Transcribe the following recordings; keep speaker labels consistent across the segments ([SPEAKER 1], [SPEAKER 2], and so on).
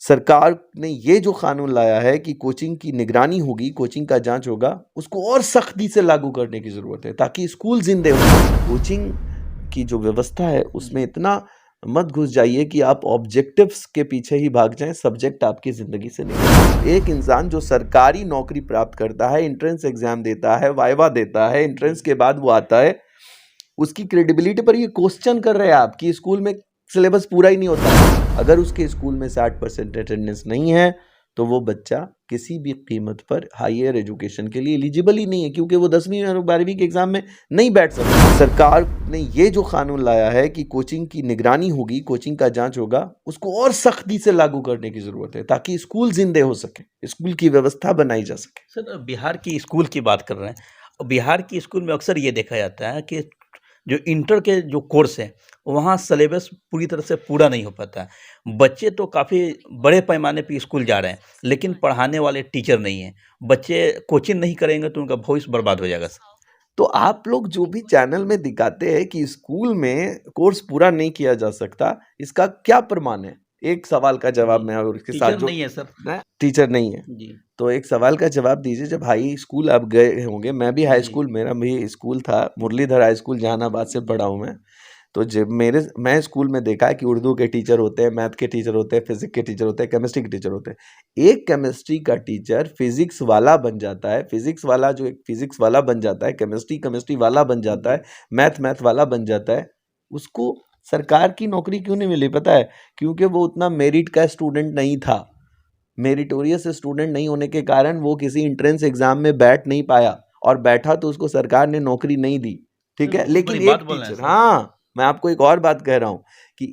[SPEAKER 1] सरकार ने ये जो कानून लाया है कि कोचिंग की निगरानी होगी, कोचिंग का जांच होगा, उसको और सख्ती से लागू करने की ज़रूरत है ताकि स्कूल जिंदे हो। कोचिंग की जो व्यवस्था है उसमें इतना मत घुस जाइए कि आप ऑब्जेक्टिव्स के पीछे ही भाग जाएं, सब्जेक्ट आपकी ज़िंदगी से निकल। एक इंसान जो सरकारी नौकरी प्राप्त करता है, एंट्रेंस एग्जाम देता है, वाइवा देता है, एंट्रेंस के बाद वो आता है, उसकी क्रेडिबिलिटी पर ये क्वेश्चन कर रहे हैं आप कि स्कूल में सिलेबस पूरा ही नहीं होता। अगर उसके स्कूल में 60% अटेंडेंस नहीं है तो वो बच्चा किसी भी कीमत पर हायर एजुकेशन के लिए एलिजिबल ही नहीं है, क्योंकि वो 10वीं और 12वीं के एग्जाम में नहीं बैठ सकता। सरकार ने ये जो कानून लाया है कि कोचिंग की निगरानी होगी, कोचिंग का जांच होगा, उसको और सख्ती से लागू करने की जरूरत है ताकि स्कूल जिंदे हो सके, स्कूल की व्यवस्था बनाई जा सके।
[SPEAKER 2] सर, बिहार की स्कूल की बात कर रहे हैं। बिहार की स्कूल में अक्सर ये देखा जाता है कि जो इंटर के जो कोर्स हैं वहाँ सिलेबस पूरी तरह से पूरा नहीं हो पाता है। बच्चे तो काफ़ी बड़े पैमाने पे स्कूल जा रहे हैं, लेकिन पढ़ाने वाले टीचर नहीं हैं। बच्चे कोचिंग नहीं करेंगे तो उनका भविष्य बर्बाद हो जाएगा सर।
[SPEAKER 1] तो आप लोग जो भी चैनल में दिखाते हैं कि स्कूल में कोर्स पूरा नहीं किया जा सकता, इसका क्या प्रमाण है? एक सवाल का जवाब मैं और इसके साथ
[SPEAKER 2] टीचर
[SPEAKER 1] जो
[SPEAKER 2] नहीं है सर।
[SPEAKER 1] टीचर नहीं है,
[SPEAKER 2] जी
[SPEAKER 1] तो एक सवाल का जवाब दीजिए। जब हाई स्कूल आप गए होंगे, मैं भी हाई
[SPEAKER 2] जी
[SPEAKER 1] स्कूल, मेरा भी स्कूल था मुरलीधर हाई स्कूल, जहानाबाद से पढ़ा हूँ मैं। तो जब मैं स्कूल में देखा है कि उर्दू के टीचर होते हैं, मैथ के टीचर होते हैं, फिजिक्स के टीचर होते हैं, केमिस्ट्री के टीचर होते हैं। एक केमिस्ट्री का टीचर फिजिक्स वाला बन जाता है, फिजिक्स वाला जो एक फिजिक्स वाला बन जाता है, केमिस्ट्री वाला बन जाता है, मैथ वाला बन जाता है। उसको सरकार की नौकरी क्यों नहीं मिली पता है? क्योंकि वो उतना मेरिट का स्टूडेंट नहीं था। मेरिटोरियस स्टूडेंट नहीं होने के कारण वो किसी एंट्रेंस एग्जाम में बैठ नहीं पाया, और बैठा तो उसको सरकार ने नौकरी नहीं दी। ठीक है,
[SPEAKER 2] बहुत
[SPEAKER 1] लेकिन
[SPEAKER 2] बड़ी बात
[SPEAKER 1] एक
[SPEAKER 2] बोल रहे हैं
[SPEAKER 1] टीचर,
[SPEAKER 2] सर।
[SPEAKER 1] हाँ, मैं आपको एक और बात कह रहा हूँ कि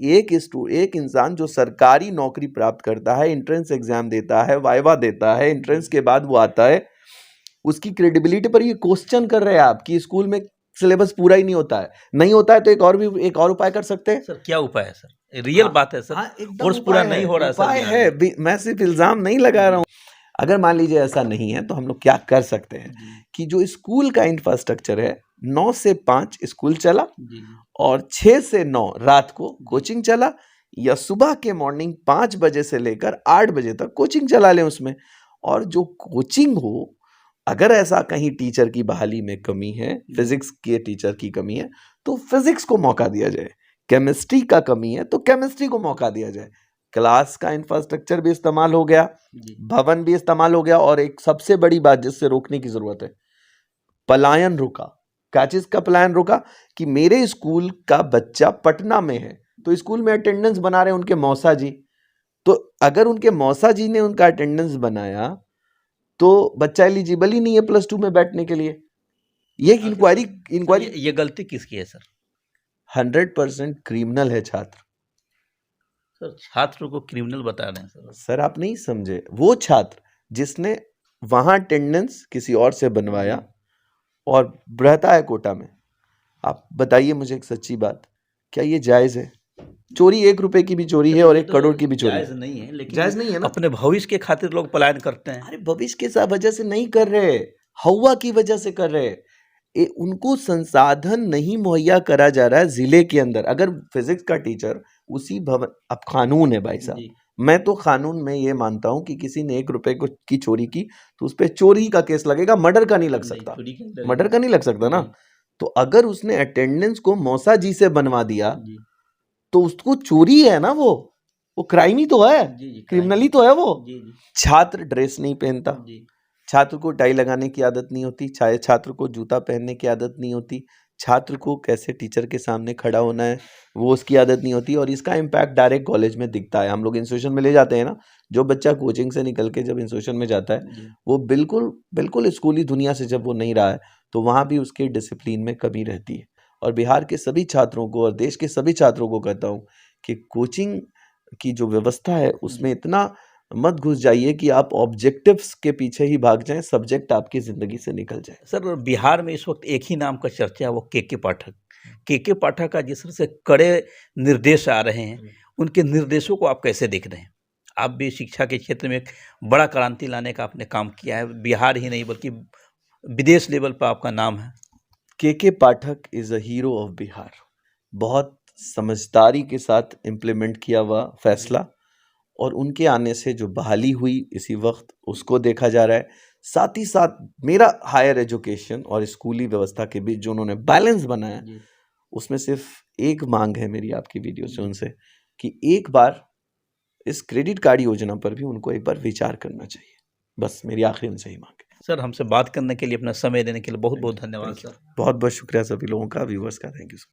[SPEAKER 1] एक इंसान जो सरकारी नौकरी प्राप्त करता है, एंट्रेंस एग्जाम देता है, वाइवा देता है, एंट्रेंस के बाद वो आता है, उसकी क्रेडिबिलिटी पर ये क्वेश्चन कर रहे हैं आप कि स्कूल में सिलेबस पूरा ही नहीं होता है। नहीं होता है तो एक और उपाय कर सकते हैं।
[SPEAKER 2] सर क्या उपाय है सर? रियल
[SPEAKER 1] हाँ,
[SPEAKER 2] बात है सर।
[SPEAKER 1] हाँ, एकदम
[SPEAKER 2] कोर्स पूरा
[SPEAKER 1] उपाय
[SPEAKER 2] नहीं
[SPEAKER 1] है,
[SPEAKER 2] हो रहा है सर
[SPEAKER 1] उपाय
[SPEAKER 2] बिहार
[SPEAKER 1] है।
[SPEAKER 2] में।
[SPEAKER 1] मैं सिर्फ इल्जाम नहीं लगा रहा हूँ। अगर मान लीजिए ऐसा नहीं है तो हम लोग क्या कर सकते हैं
[SPEAKER 2] जी
[SPEAKER 1] कि जो स्कूल का इंफ्रास्ट्रक्चर है, 9 से 5 स्कूल चला
[SPEAKER 2] जी
[SPEAKER 1] और 6 से 9 रात को
[SPEAKER 2] जी
[SPEAKER 1] कोचिंग चला, या सुबह के मॉर्निंग 5 बजे से लेकर 8 बजे तक कोचिंग चला लें उसमें। और जो कोचिंग हो, अगर ऐसा कहीं टीचर की बहाली में कमी है, फिजिक्स के टीचर की कमी है, तो फिजिक्स को मौका दिया जाए। केमिस्ट्री का कमी है तो केमिस्ट्री को मौका दिया जाए। क्लास का इंफ्रास्ट्रक्चर भी इस्तेमाल हो गया,
[SPEAKER 2] जी
[SPEAKER 1] भवन भी इस्तेमाल हो गया, और एक सबसे बड़ी बात जिससे रोकने की जरूरत है, पलायन रुका। क्या चीज का पलायन रुका? कि मेरे स्कूल का बच्चा पटना में है तो स्कूल में अटेंडेंस बना रहे हैं उनके मौसा जी। तो अगर उनके मौसा जी ने उनका अटेंडेंस बनाया तो बच्चा एलिजिबल ही नहीं है प्लस 2 में बैठने के लिए। ये एक
[SPEAKER 2] अच्छा
[SPEAKER 1] इंक्वायरी
[SPEAKER 2] सर,
[SPEAKER 1] इंक्वायरी
[SPEAKER 2] ये गलती किसकी है सर?
[SPEAKER 1] 100% क्रिमिनल है छात्र।
[SPEAKER 2] सर छात्र को क्रिमिनल बता रहे हैं सर।
[SPEAKER 1] सर आप नहीं समझे, वो छात्र जिसने वहां अटेंडेंस किसी और से बनवाया और रहता है कोटा में। आप बताइए मुझे एक सच्ची बात, क्या ये जायज है? चोरी 1 रुपए की भी चोरी है और
[SPEAKER 2] ये
[SPEAKER 1] 1
[SPEAKER 2] तो
[SPEAKER 1] करोड़ की भी चोरी
[SPEAKER 2] जायज
[SPEAKER 1] है।
[SPEAKER 2] नहीं है, लेकिन
[SPEAKER 1] जायज नहीं है ना?
[SPEAKER 2] अपने भविष्य के खातिर लोग पलायन करते हैं।
[SPEAKER 1] अरे भविष्य के वजह से नहीं कर रहे, हवा की वजह से कर रहे। उनको संसाधन नहीं मुहैया करा जा रहा है जिले के अंदर। अगर फिजिक्स का टीचर उसी भवन, अब कानून है भाई साहब,
[SPEAKER 2] जी
[SPEAKER 1] मैं तो कानून में ये मानता हूं कि किसी ने 1 रुपए की चोरी की तो उस पर चोरी का केस लगेगा, मर्डर का नहीं लग
[SPEAKER 2] नहीं,
[SPEAKER 1] सकता।
[SPEAKER 2] चोरी के अंदर
[SPEAKER 1] मर्डर का नहीं लग सकता ना।
[SPEAKER 2] जी
[SPEAKER 1] तो अगर उसने अटेंडेंस को मौसा जी से बनवा दिया
[SPEAKER 2] जी
[SPEAKER 1] तो उसको चोरी है ना, वो क्राइम ही तो है,
[SPEAKER 2] जी जी
[SPEAKER 1] क्रिमिनल ही तो है वो।
[SPEAKER 2] जी जी
[SPEAKER 1] छात्र ड्रेस नहीं पहनता,
[SPEAKER 2] जी
[SPEAKER 1] छात्र को टाई लगाने की आदत नहीं होती, चाहे छात्र को जूता पहनने की आदत नहीं होती, छात्र को कैसे टीचर के सामने खड़ा होना है वो उसकी आदत नहीं होती, और इसका इम्पैक्ट डायरेक्ट कॉलेज में दिखता है। हम लोग इंस्टीट्यूशन में ले जाते हैं ना, जो बच्चा कोचिंग से निकल के जब इंस्टीट्यूशन में जाता है
[SPEAKER 2] जी
[SPEAKER 1] वो बिल्कुल बिल्कुल स्कूली दुनिया से जब वो नहीं रहा है तो वहाँ भी उसके डिसिप्लिन में कमी रहती है। और बिहार के सभी छात्रों को और देश के सभी छात्रों को कहता हूँ कि कोचिंग की जो व्यवस्था है उसमें इतना मत घुस जाइए कि आप ऑब्जेक्टिव्स के पीछे ही भाग जाएं, सब्जेक्ट आपकी जिंदगी से निकल जाए।
[SPEAKER 2] सर, बिहार में इस वक्त एक ही नाम का चर्चा है, वो के पाठक। के पाठक का जिस तरह से कड़े निर्देश आ रहे हैं, उनके निर्देशों को आप कैसे देख रहे हैं? आप भी शिक्षा के क्षेत्र में एक बड़ा क्रांति लाने का आपने काम किया है, बिहार ही नहीं बल्कि विदेश लेवल पर आपका नाम है।
[SPEAKER 1] K Pathak is a hero of Bihar. बहुत समझदारी के साथ इम्प्लीमेंट किया हुआ फैसला, और उनके आने से जो बहाली हुई इसी वक्त उसको देखा जा रहा है। साथ ही साथ मेरा हायर एजुकेशन और स्कूली व्यवस्था के बीच जो उन्होंने बैलेंस बनाया,
[SPEAKER 2] जी।
[SPEAKER 1] उसमें सिर्फ एक मांग है मेरी आपकी वीडियो से उनसे कि एक बार इस क्रेडिट कार्ड योजना पर भी उनको एक बार विचार करना चाहिए। बस मेरी आखिरी उनसे ही मांग है।
[SPEAKER 2] सर, हमसे बात करने के लिए, अपना समय देने के लिए बहुत-बहुत धन्यवाद
[SPEAKER 1] थैंक यू।
[SPEAKER 2] सर।
[SPEAKER 1] बहुत बहुत शुक्रिया सभी लोगों का, व्यूवर्स का। Thank you.